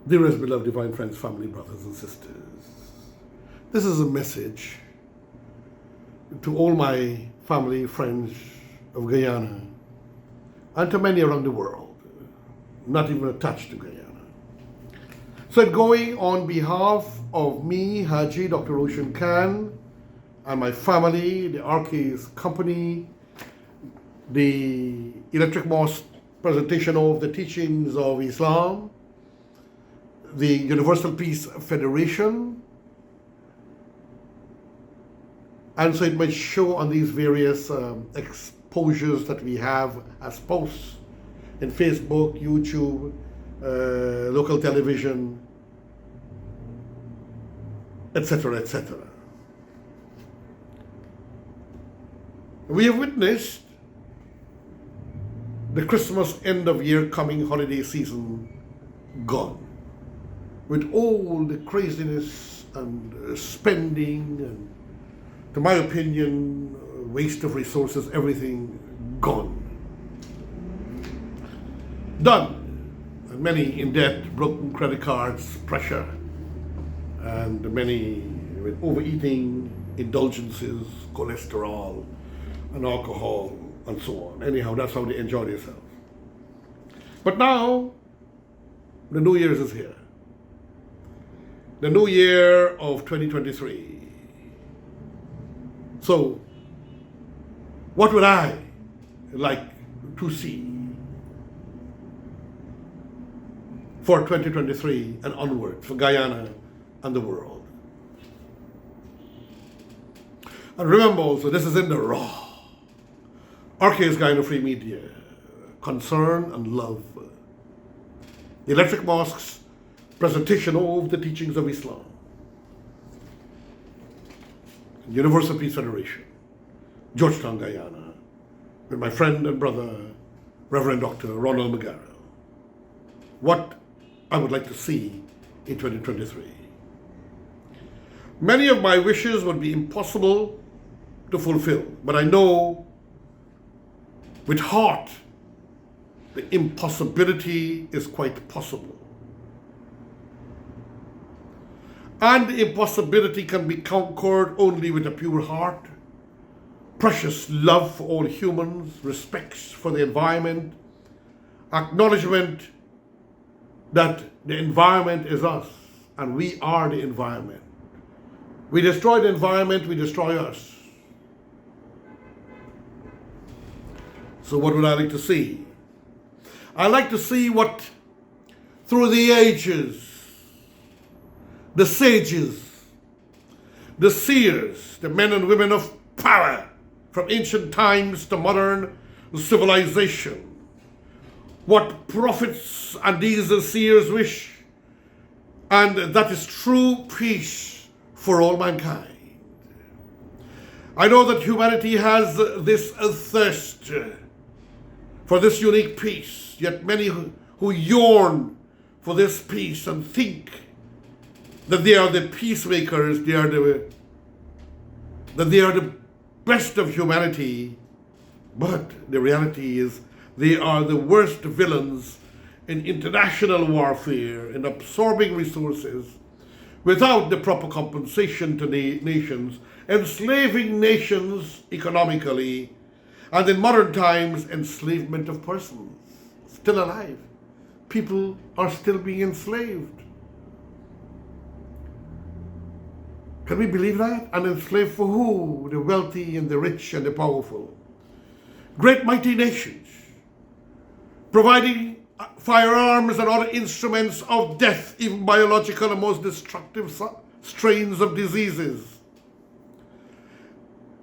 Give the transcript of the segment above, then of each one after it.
Dearest beloved divine friends, family, brothers and sisters, this is a message to all my family, friends of Guyana, and to many around the world, not even attached to Guyana. So it's going on behalf of me, Haji Dr. Roshan Khan, and my family, the RK's company, the Electric Mosque presentation of the teachings of Islam, the Universal Peace Federation, and so it might show on these various exposures that we have as posts in Facebook, YouTube, local television, etc., etc. We have witnessed the Christmas end of year coming holiday season gone, with all the craziness and spending and, to my opinion, waste of resources, everything gone. Done. And many in debt, broken credit cards, pressure, and many with overeating, indulgences, cholesterol, and alcohol, and so on. Anyhow, that's how they enjoy themselves. But now, the New Year's is here. The new year of 2023. So, what would I like to see for 2023 and onward for Guyana and the world? And remember also, this is in the raw. RK's Guyana Free Media, concern and love. The Electric Mosque's presentation of the teachings of Islam. Universal Peace Federation, Georgetown, Guyana, with my friend and brother, Reverend Dr. Ronald McGarrell. What I would like to see in 2023. Many of my wishes would be impossible to fulfill, but I know with heart the impossibility is quite possible. And the impossibility can be conquered only with a pure heart, precious love for all humans, respect for the environment, acknowledgement that the environment is us and we are the environment. We destroy the environment, we destroy us. So what would I like to see? I like to see what through the ages, the sages, the seers, the men and women of power from ancient times to modern civilization, what prophets and these seers wish, and that is true peace for all mankind. I know that humanity has this thirst for this unique peace, yet many who yearn for this peace and think that they are the peacemakers, that they are the best of humanity, but the reality is they are the worst villains in international warfare, in absorbing resources without the proper compensation to nations, enslaving nations economically, and in modern times, enslavement of persons still alive. People are still being enslaved. Can we believe that? And enslaved for who? The wealthy and the rich and the powerful. Great mighty nations, providing firearms and other instruments of death, even biological and most destructive strains of diseases.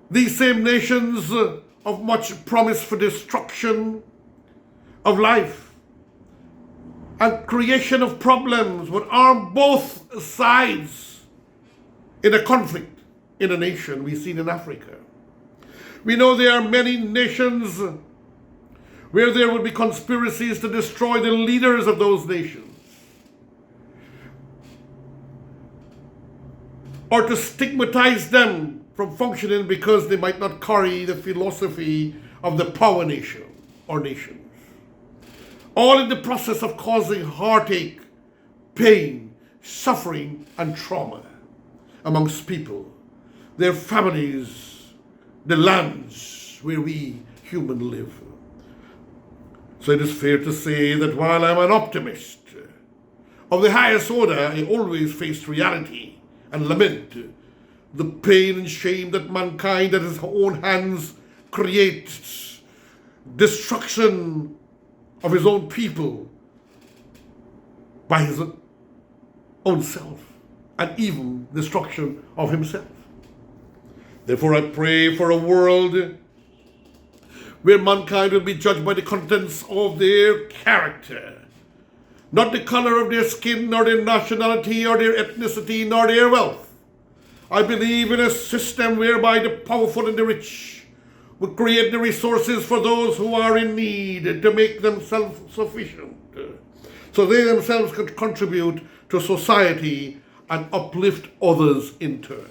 These same nations of much promise for destruction of life and creation of problems would arm both sides in a conflict in a nation. We've seen in Africa. We know there are many nations where there will be conspiracies to destroy the leaders of those nations, or to stigmatize them from functioning because they might not carry the philosophy of the power nation or nations. All in the process of causing heartache, pain, suffering, and trauma amongst people, their families, the lands where we humans live. So it is fair to say that while I'm an optimist of the highest order, I always face reality and lament the pain and shame that mankind at his own hands creates destruction of his own people by his own self, and even destruction of himself. Therefore, I pray for a world where mankind will be judged by the contents of their character, not the color of their skin, nor their nationality, or their ethnicity, nor their wealth. I believe in a system whereby the powerful and the rich will create the resources for those who are in need to make them self-sufficient, so they themselves can contribute to society and uplift others in turn.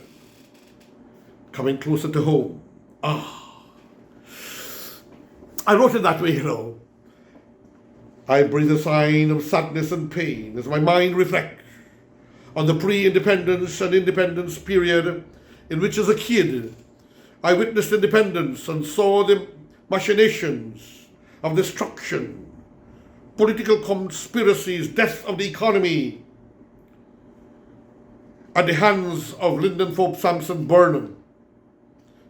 Coming closer to home. I wrote it that way, I breathe a sign of sadness and pain as my mind reflects on the pre-independence and independence period in which, as a kid, I witnessed independence and saw the machinations of destruction, political conspiracies, death of the economy at the hands of Lyndon Pope Sampson Burnham,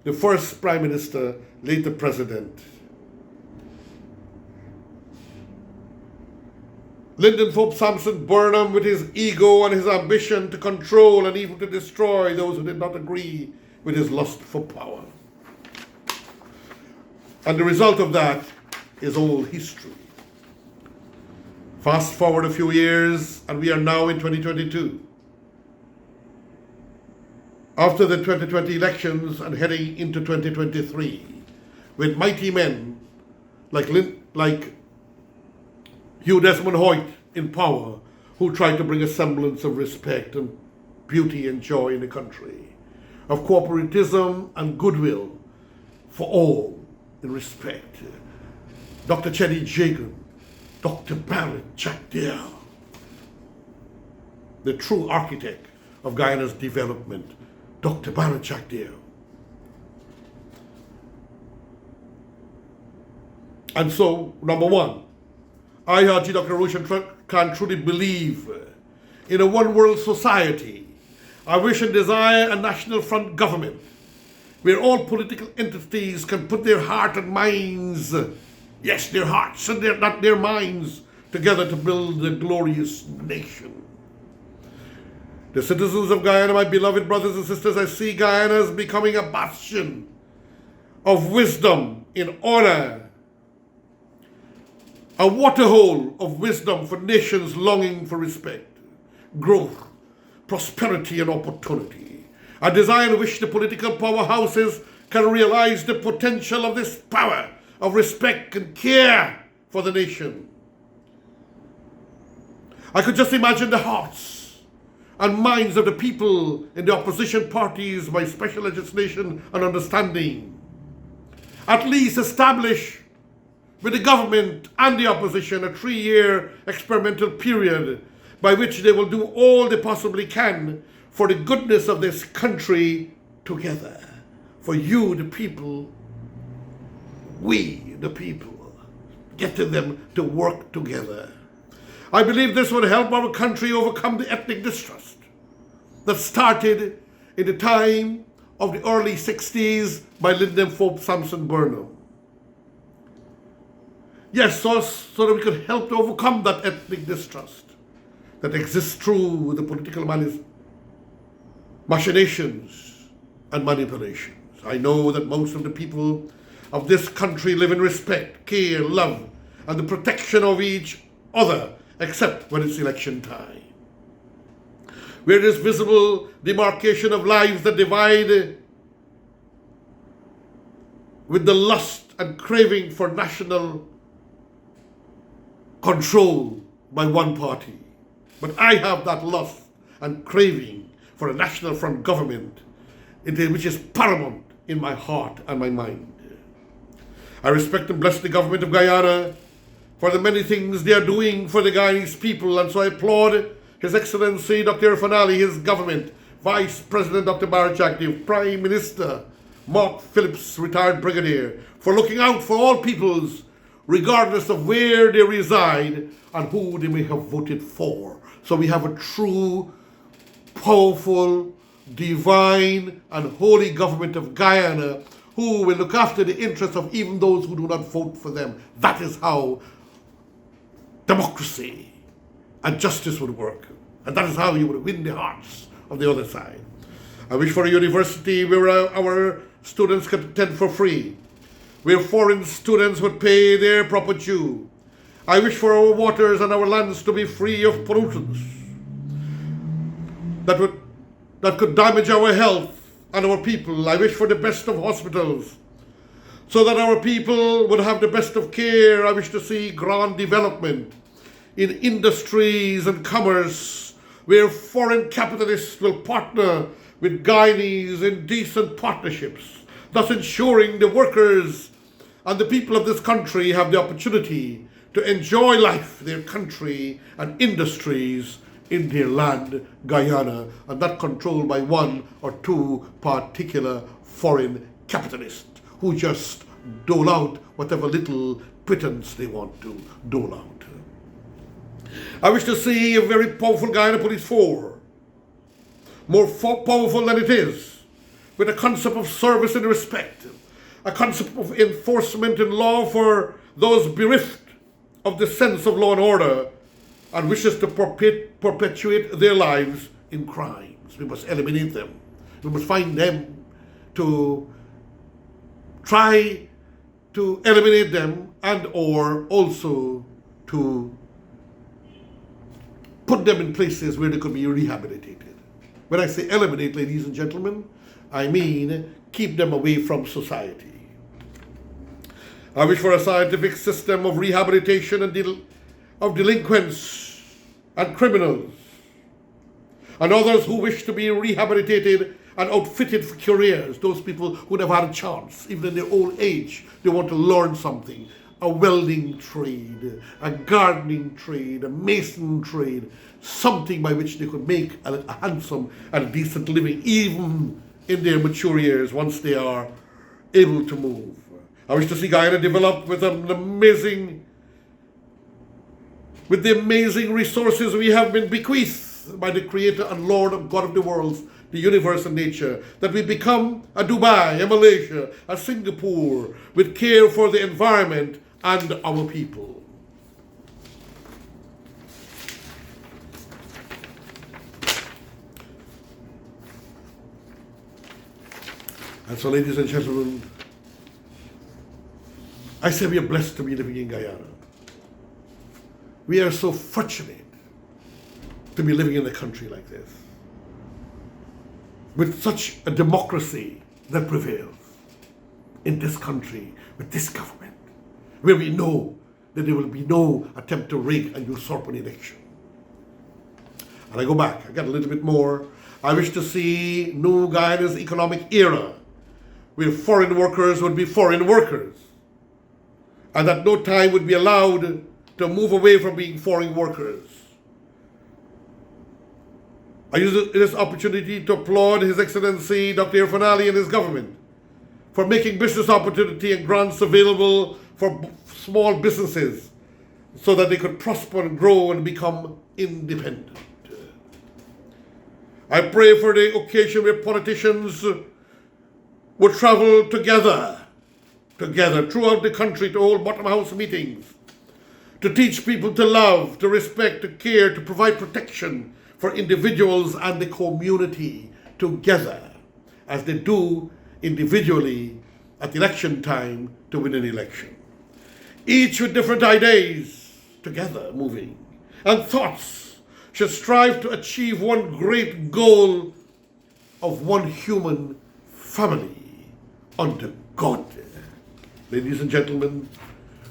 the first Prime Minister, later President. Lyndon Pope Sampson Burnham, with his ego and his ambition to control and even to destroy those who did not agree with his lust for power. And the result of that is old history. Fast forward a few years, and we are now in 2022. After the 2020 elections and heading into 2023, with mighty men like Hugh Desmond Hoyt in power, who tried to bring a semblance of respect and beauty and joy in the country, of cooperatism and goodwill for all in respect. Dr. Chedi Jagan, Dr. Barrett Jackdale, the true architect of Guyana's development, Dr. Barrett Jackdale. And so, number one, I, Haji Dr. Roshan Khan, truly believe in a one-world society. I wish and desire a national front government where all political entities can put their heart and minds, yes, their hearts and not their minds, together to build a glorious nation. The citizens of Guyana, my beloved brothers and sisters, I see Guyana as becoming a bastion of wisdom in honor, a waterhole of wisdom for nations longing for respect, growth, prosperity, and opportunity. I desire and wish the political powerhouses can realize the potential of this power of respect and care for the nation. I could just imagine the hearts and minds of the people in the opposition parties by special legislation and understanding. At least establish with the government and the opposition a 3-year experimental period by which they will do all they possibly can for the goodness of this country together. For you, the people, we, the people, getting them to work together. I believe this would help our country overcome the ethnic distrust that started in the time of the early 60s by Lyndon Pope Sampson Burnham. Yes, so that we could help to overcome that ethnic distrust that exists through the political machinations and manipulations. I know that most of the people of this country live in respect, care, love, and the protection of each other, except when it's election time, where there is visible demarcation of lives that divide with the lust and craving for national control by one party. But I have that lust and craving for a national front government, which is paramount in my heart and my mind. I respect and bless the government of Guyana for the many things they are doing for the Guyanese people, and so I applaud His Excellency Dr. Irfan Ali, his government, Vice President Dr. Baraj Jagdev, Prime Minister Mark Phillips, retired brigadier, for looking out for all peoples, regardless of where they reside and who they may have voted for. So we have a true, powerful, divine and holy government of Guyana who will look after the interests of even those who do not vote for them. That is how democracy and justice would work. And that is how you would win the hearts of the other side. I wish for a university where our students could attend for free, where foreign students would pay their proper due. I wish for our waters and our lands to be free of pollutants that could damage our health and our people. I wish for the best of hospitals so that our people would have the best of care. I wish to see grand development in industries and commerce where foreign capitalists will partner with Guyanese in decent partnerships, thus ensuring the workers and the people of this country have the opportunity to enjoy life, their country and industries in their land, Guyana, and not controlled by one or two particular foreign capitalists who just dole out whatever little pittance they want to dole out. I wish to see a very powerful Guyana Police Force, more powerful than it is, with a concept of service and respect, a concept of enforcement in law for those bereft of the sense of law and order and wishes to perpetuate their lives in crimes. We must eliminate them. We must find them to try to eliminate them and or also to put them in places where they could be rehabilitated. When I say eliminate, ladies and gentlemen, I mean keep them away from society. I wish for a scientific system of rehabilitation and of delinquents and criminals and others who wish to be rehabilitated and outfitted for careers. Those people who never had a chance, even in their old age, they want to learn something. A welding trade, a gardening trade, a mason trade, something by which they could make a handsome and a decent living, even in their mature years, once they are able to move. I wish to see Guyana develop with the amazing resources we have been bequeathed by the Creator and Lord and God of the worlds, the universe and nature, that we become a Dubai, a Malaysia, a Singapore, with care for the environment and our people. And so, ladies and gentlemen, I say we are blessed to be living in Guyana. We are so fortunate to be living in a country like this, with such a democracy that prevails in this country, with this government, where we know that there will be no attempt to rig and usurp an election. And I go back, I got a little bit more. I wish to see New Guyana's economic era, where foreign workers would be foreign workers, and that no time would be allowed to move away from being foreign workers. I use this opportunity to applaud His Excellency Dr. Irfan Ali and his government for making business opportunity and grants available for small businesses so that they could prosper and grow and become independent. I pray for the occasion where politicians would travel together throughout the country to hold bottom house meetings, to teach people to love, to respect, to care, to provide protection for individuals and the community together, as they do individually at election time to win an election. Each with different ideas, together moving, and thoughts should strive to achieve one great goal of one human family under God. Ladies and gentlemen,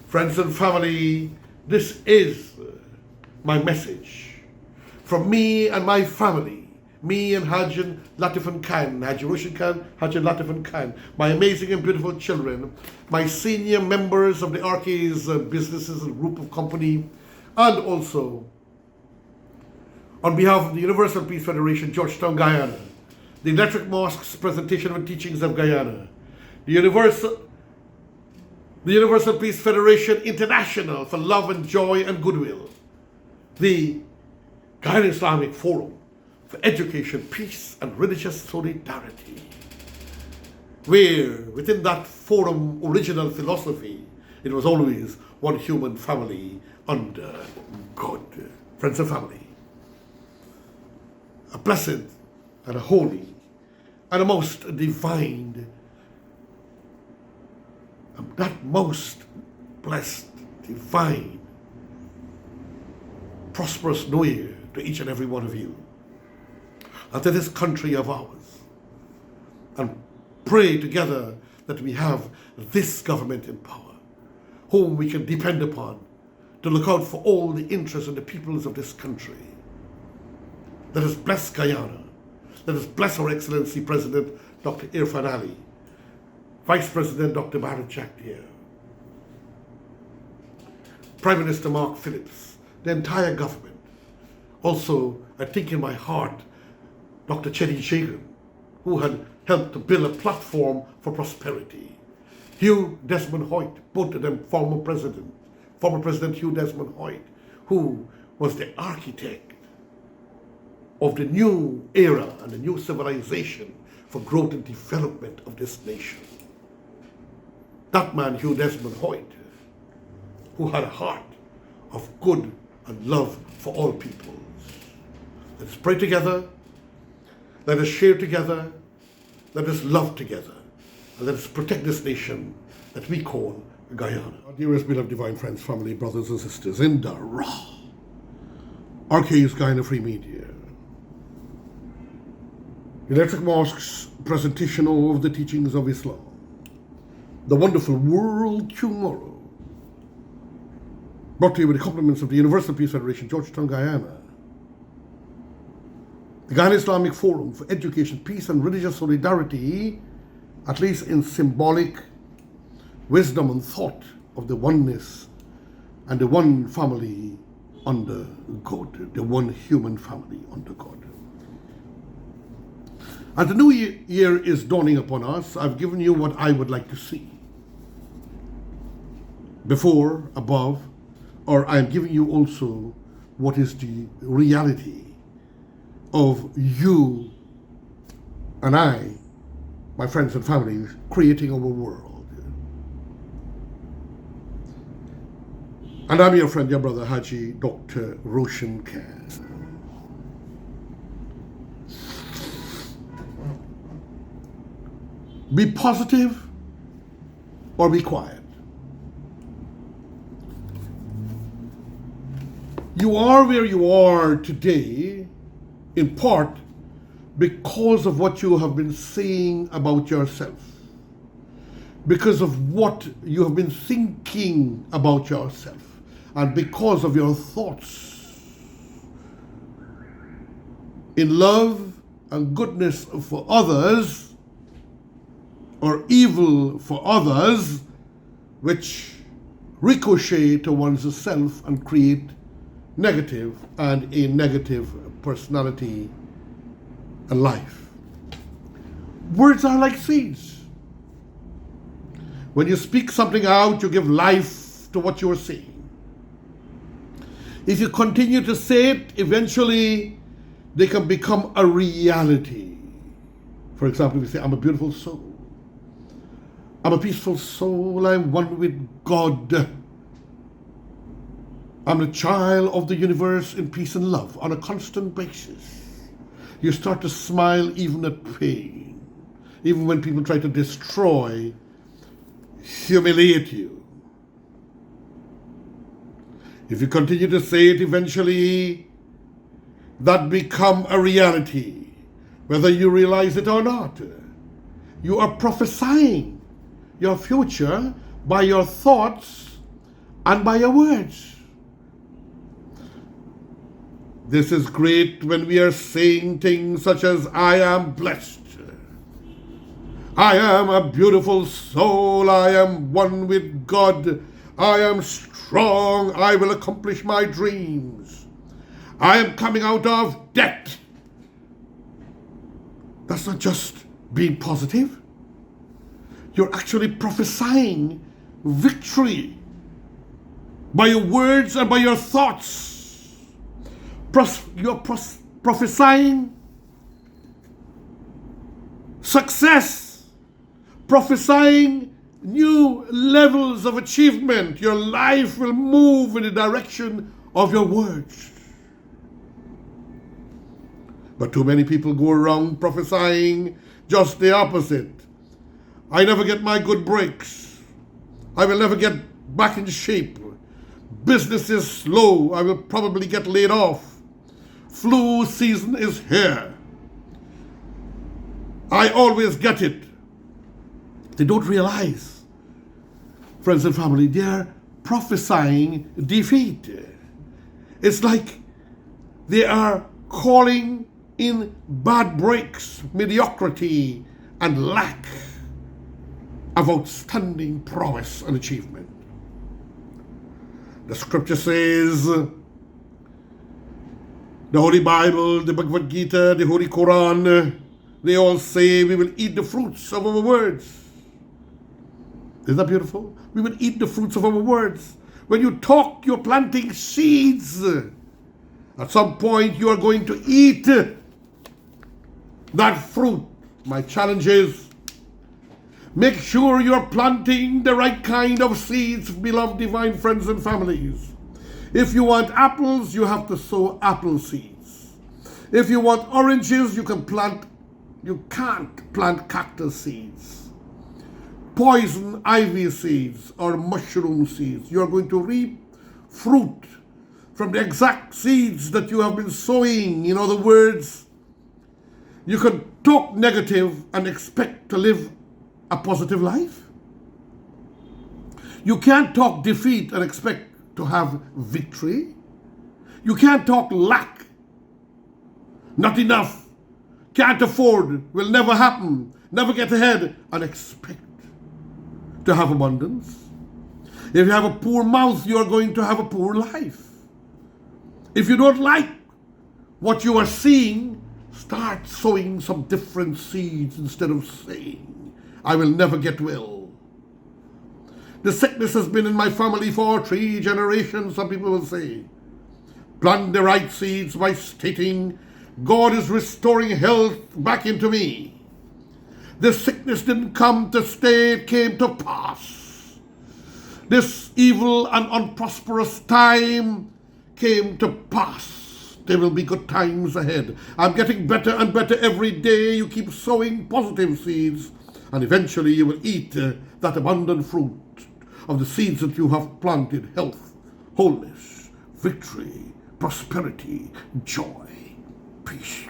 friends and family, this is my message from me and my family, me and Haji Latif Khan, Haji Roshan Khan, Haji Latif Khan, my amazing and beautiful children, my senior members of the RK's businesses and group of company, and also On behalf of the Universal Peace Federation, Georgetown, Guyana, the Electric Mosque's presentation and teachings of Guyana, the Universal Peace Federation International for Love and Joy and Goodwill, the Guyana Islamic Forum for Education, Peace and Religious Solidarity, where within that forum original philosophy, it was always one human family under God. Friends and family, a blessed and a holy and a most divine, that most blessed, divine, prosperous New Year to each and every one of you, and to this country of ours, and pray together that we have this government in power, whom we can depend upon to look out for all the interests of the peoples of this country. Let us bless Guyana. Let us bless Her Excellency President Dr. Irfan Ali, Vice President Dr. Barrett Jackdeer, Prime Minister Mark Phillips, the entire government. Also, I think in my heart, Dr. Chetty Jagan, who had helped to build a platform for prosperity. Hugh Desmond Hoyt, both of them former President Hugh Desmond Hoyt, who was the architect of the new era and the new civilization for growth and development of this nation. That man, Hugh Desmond Hoyt, who had a heart of good and love for all peoples. Let us pray together, let us share together, let us love together, and let us protect this nation that we call Guyana. Our dearest beloved divine friends, family, brothers and sisters, in the raw RK's Guyana Free Media, Electric Mosque's presentation of the teachings of Islam, the wonderful World Tomorrow, brought to you with the compliments of the Universal Peace Federation, Georgetown, Guyana, the Guyana Islamic Forum for Education, Peace and Religious Solidarity, at least in symbolic wisdom and thought of the oneness and the one family under God, the one human family under God. As the new year is dawning upon us, I've given you what I would like to see. Before, above, or I'm giving you also what is the reality of you and I, my friends and family, creating our world. And I'm your friend, your brother, Haji Dr. Roshan Khan. Be positive or be quiet. You are where you are today, in part because of what you have been saying about yourself, because of what you have been thinking about yourself, and because of your thoughts in love and goodness for others, or evil for others, which ricochet to one's self and create negative and a negative personality and life. Words are like seeds. When you speak something out, you give life to what you are saying. If you continue to say it, eventually they can become a reality. For example, if you say, I'm a beautiful soul, I'm a peaceful soul, I'm one with God, I'm a child of the universe in peace and love on a constant basis. You start to smile even at pain, even when people try to destroy, humiliate you. If you continue to say it, eventually that become a reality, whether you realize it or not. You are prophesying your future by your thoughts and by your words. This is great when we are saying things such as, I am blessed, I am a beautiful soul, I am one with God, I am strong, I will accomplish my dreams. I am coming out of debt. That's not just being positive. You're actually prophesying victory by your words and by your thoughts. You're prophesying success, prophesying new levels of achievement. Your life will move in the direction of your words. But too many people go around prophesying just the opposite. I never get my good breaks. I will never get back in shape. Business is slow. I will probably get laid off. Flu season is here. I always get it. They don't realize, friends and family, they're prophesying defeat. It's like they are calling in bad breaks, mediocrity, and lack of outstanding prowess and achievement. The scripture says, the Holy Bible, the Bhagavad Gita, the Holy Quran, they all say we will eat the fruits of our words. Isn't that beautiful? We will eat the fruits of our words. When you talk, you're planting seeds. At some point, you are going to eat that fruit. My challenge is, make sure you're planting the right kind of seeds, beloved divine friends and families. If you want apples, you have to sow apple seeds. If you want oranges, you can't plant cactus seeds, poison ivy seeds, or mushroom seeds. You are going to reap fruit from the exact seeds that you have been sowing. In other words, you can talk negative and expect to live a positive life. You can't talk defeat and expect to have victory. You can't talk lack, not enough, can't afford, will never happen, never get ahead, and expect to have abundance. If you have a poor mouth, you are going to have a poor life. If you don't like what you are seeing, start sowing some different seeds instead of saying, I will never get well. The sickness has been in my family for 3 generations, some people will say. Plant the right seeds by stating, God is restoring health back into me. This sickness didn't come to stay, it came to pass. This evil and unprosperous time came to pass. There will be good times ahead. I'm getting better and better every day. You keep sowing positive seeds, and eventually you will eat that abundant fruit of the seeds that you have planted: health, wholeness, victory, prosperity, joy, peace.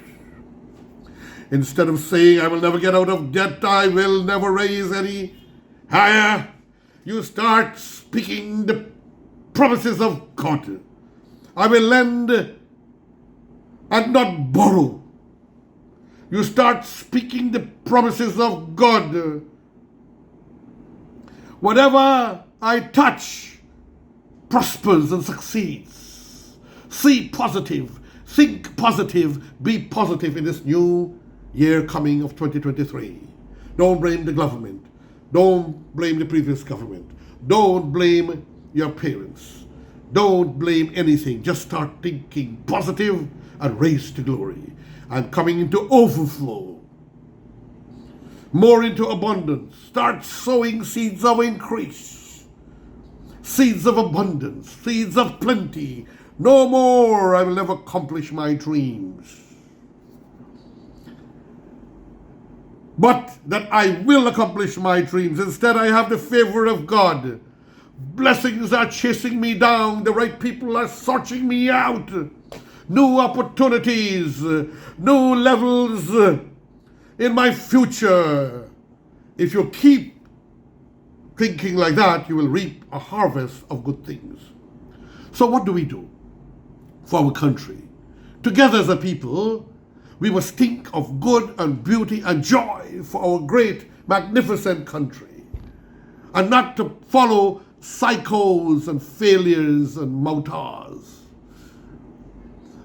Instead of saying, I will never get out of debt, I will never raise any higher, you start speaking the promises of God. I will lend and not borrow. You start speaking the promises of God. Whatever I touch prospers and succeeds. See positive, think positive, be positive in this new year coming of 2023. Don't blame the government. Don't blame the previous government. Don't blame your parents. Don't blame anything. Just start thinking positive and raise to glory. And coming into overflow. More into abundance. Start sowing seeds of increase. Seeds of abundance. Seeds of plenty. No more, I will never accomplish my dreams. But that I will accomplish my dreams. Instead, I have the favor of God. Blessings are chasing me down. The right people are searching me out. New opportunities, new levels in my future. If you keep thinking like that, you will reap a harvest of good things. So what do we do for our country? Together as a people, we must think of good and beauty and joy for our great, magnificent country, and not to follow psychos and failures and moutars.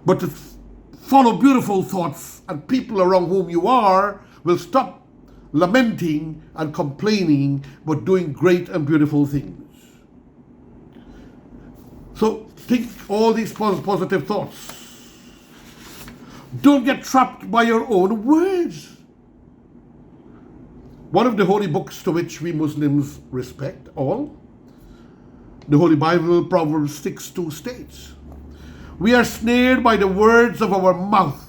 but to follow beautiful thoughts, and people around whom you are will stop lamenting and complaining, but doing great and beautiful things. So think all these positive thoughts. Don't get trapped by your own words. One of the holy books to which we Muslims respect all, the Holy Bible, Proverbs 6:2 states, we are snared by the words of our mouth.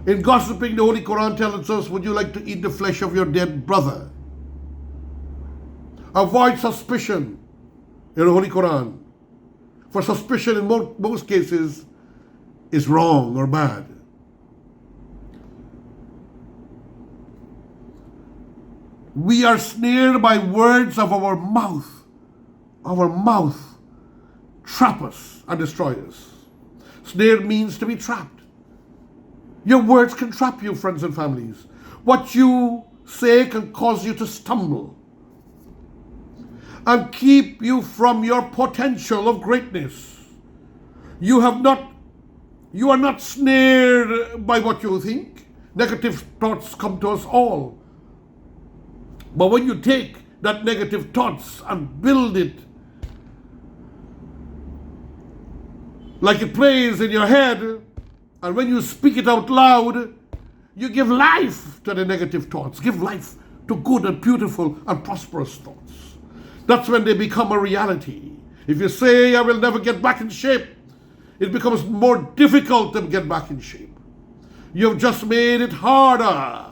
In gossiping, the Holy Quran tells us, would you like to eat the flesh of your dead brother? Avoid suspicion in the Holy Quran. For suspicion in most cases is wrong or bad. We are snared by words of our mouth. Our mouth trap us and destroy us. Snared means to be trapped. Your words can trap you, friends and families. What you say can cause you to stumble and keep you from your potential of greatness. You are not snared by what you think. Negative thoughts come to us all. But when you take that negative thoughts and build it like it plays in your head, and when you speak it out loud, you give life to the negative thoughts. Give life to good and beautiful and prosperous thoughts. That's when they become a reality. If you say, I will never get back in shape, it becomes more difficult to get back in shape. You've just made it harder.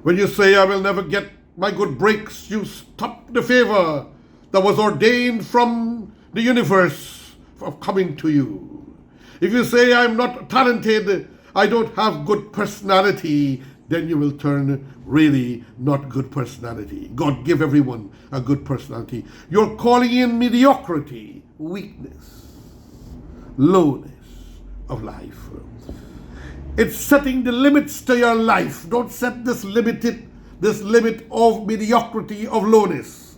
When you say, I will never get my good breaks, you stop the favor that was ordained from the universe of coming to you. If you say, I'm not talented, I don't have good personality, then you will turn really not good personality. God give everyone a good personality. You're calling in mediocrity, weakness, lowness of life. It's setting the limits to your life. Don't set this limit of mediocrity, of lowness.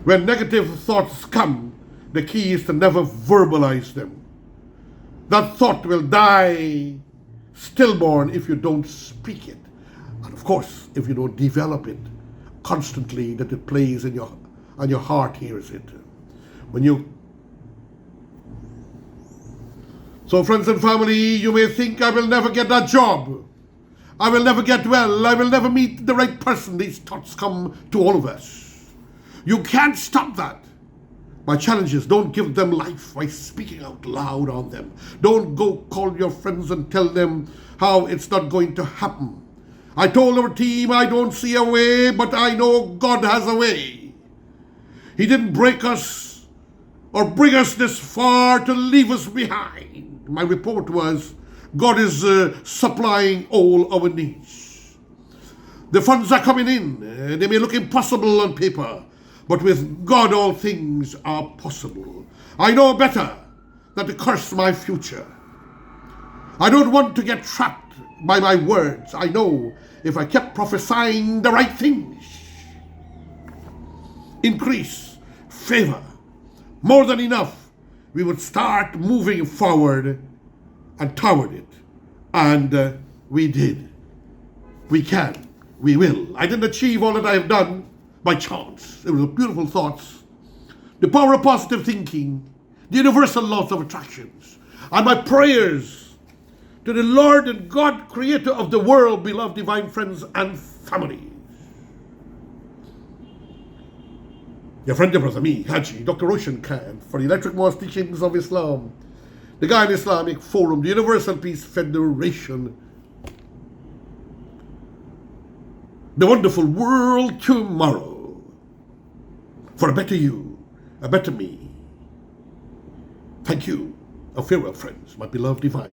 When negative thoughts come, the key is to never verbalize them. That thought will die stillborn if you don't speak it. And of course, if you don't develop it constantly, that it plays in your heart hears it. So friends and family, you may think, I will never get that job. I will never get well. I will never meet the right person. These thoughts come to all of us. You can't stop that. My challenge is, don't give them life by speaking out loud on them. Don't go call your friends and tell them how it's not going to happen. I told our team, I don't see a way, but I know God has a way. He didn't break us or bring us this far to leave us behind. My report was, God is supplying all our needs. The funds are coming in. They may look impossible on paper, but with God all things are possible. I know better than to curse my future. I don't want to get trapped by my words. I know if I kept prophesying the right things, increase, favor, more than enough, we would start moving forward and toward it. And we did. We can. We will. I didn't achieve all that I have done by chance. It was beautiful thoughts, the power of positive thinking, the universal laws of attractions, and my prayers to the Lord and God, creator of the world, beloved divine friends and family. Your friend and brother, me, Haji, Dr. Roshan Khan, for the Electric Mosque Teachings of Islam, the Guyana Islamic Forum, the Universal Peace Federation, the wonderful world tomorrow, for a better you, a better me. Thank you. A farewell, friends, my beloved divine.